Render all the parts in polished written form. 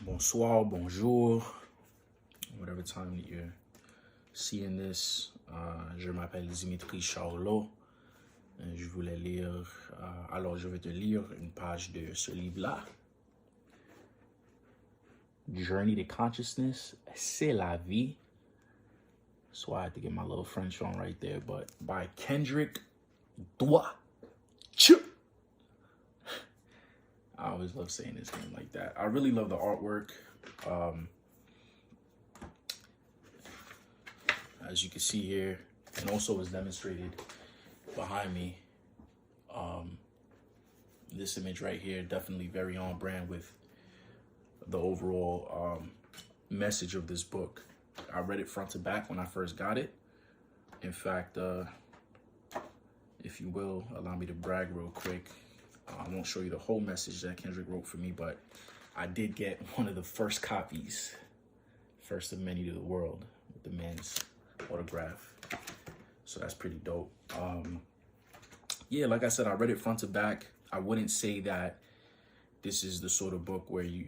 Bonsoir, bonjour, whatever time that you're seeing this. Je m'appelle Dimitry Charlot. Je voulais lire, alors je vais te lire une page de ce livre-là. Journey to Consciousness, c'est la vie. So I had to get my little French on right there, but by Kendrick Doit. I always love saying his name like that. I really love the artwork. As you can see here, and also is demonstrated behind me. This image right here, definitely very on brand with the overall message of this book. I read it front to back when I first got it. In fact, if you will, allow me to brag real quick. I won't show you the whole message that Kendrick wrote for me, but I did get one of the first copies, first of many to the world, with the man's autograph. So that's pretty dope. Yeah, like I said, I read it front to back. I wouldn't say that this is the sort of book where you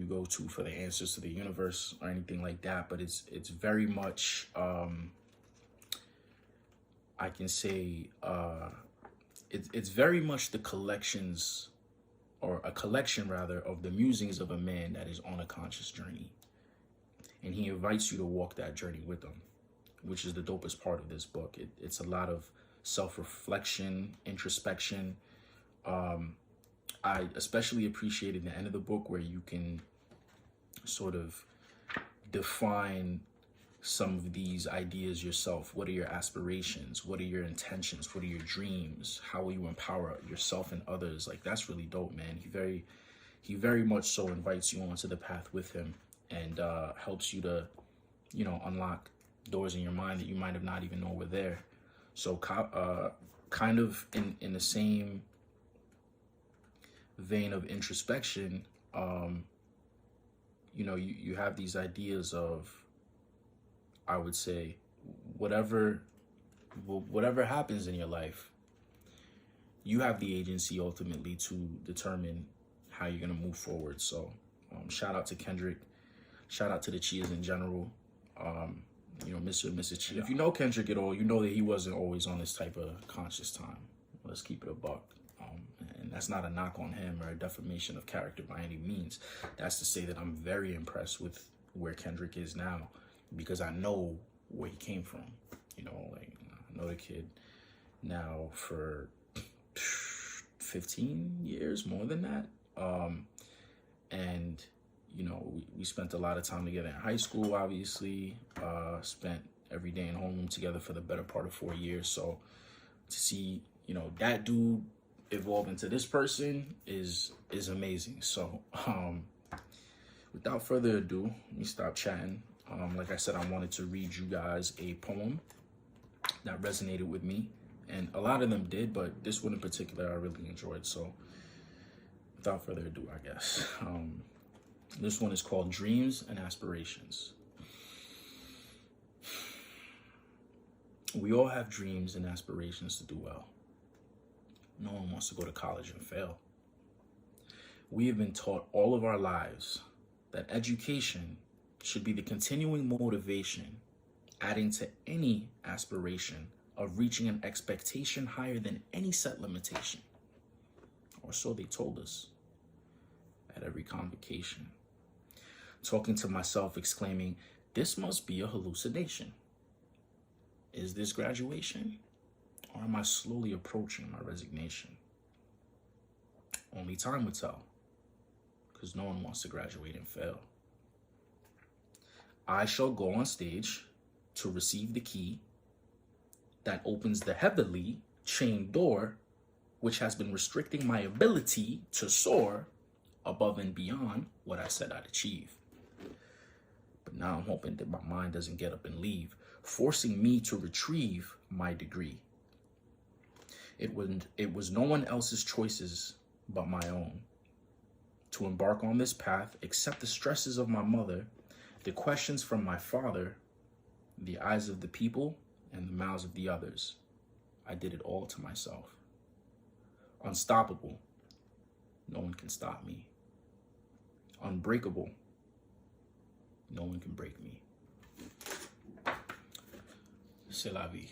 go to for the answers to the universe or anything like that, but it's very much I can say it's very much the collections, or a collection rather, of the musings of a man that is on a conscious journey. And he invites you to walk that journey with him, which is the dopest part of this book. It's a lot of self-reflection, introspection. I especially appreciated the end of the book where you can sort of define some of these ideas yourself. What are your aspirations? What are your intentions? What are your dreams? How will you empower yourself and others? Like, that's really dope, man. He very much so invites you onto the path with him, and helps you to, unlock doors in your mind that you might have not even known were there. So kind of in the same vein of introspection, you have these ideas of, I would say, whatever happens in your life, you have the agency ultimately to determine how you're going to move forward. So shout out to Kendrick. Shout out to the Chias in general. Mr. and Mrs. Chia. If you know Kendrick at all, you know that he wasn't always on this type of conscious time. Let's keep it a buck. And that's not a knock on him or a defamation of character by any means. That's to say that I'm very impressed with where Kendrick is now, because I know where he came from. I know the kid now for 15 years, more than that. And we spent a lot of time together in high school, obviously. Spent every day in homeroom together for the better part of 4 years. So to see, that dude evolve into this person is amazing. So without further ado, let me stop chatting. Like I said, I wanted to read you guys a poem that resonated with me, and a lot of them did, but this one in particular I really enjoyed. So without further ado, I guess. This one is called Dreams and Aspirations. We all have dreams and aspirations to do well. No one wants to go to college and fail. We have been taught all of our lives that education should be the continuing motivation, adding to any aspiration of reaching an expectation higher than any set limitation. Or so they told us at every convocation. Talking to myself, exclaiming, this must be a hallucination. Is this graduation? Or am I slowly approaching my resignation? Only time will tell, because no one wants to graduate and fail. I shall go on stage to receive the key that opens the heavily chained door, which has been restricting my ability to soar above and beyond what I said I'd achieve. But now I'm hoping that my mind doesn't get up and leave, forcing me to retrieve my degree. It was no one else's choices but my own to embark on this path, accept the stresses of my mother, the questions from my father, the eyes of the people, and the mouths of the others. I did it all to myself. Unstoppable. No one can stop me. Unbreakable. No one can break me. C'est la vie.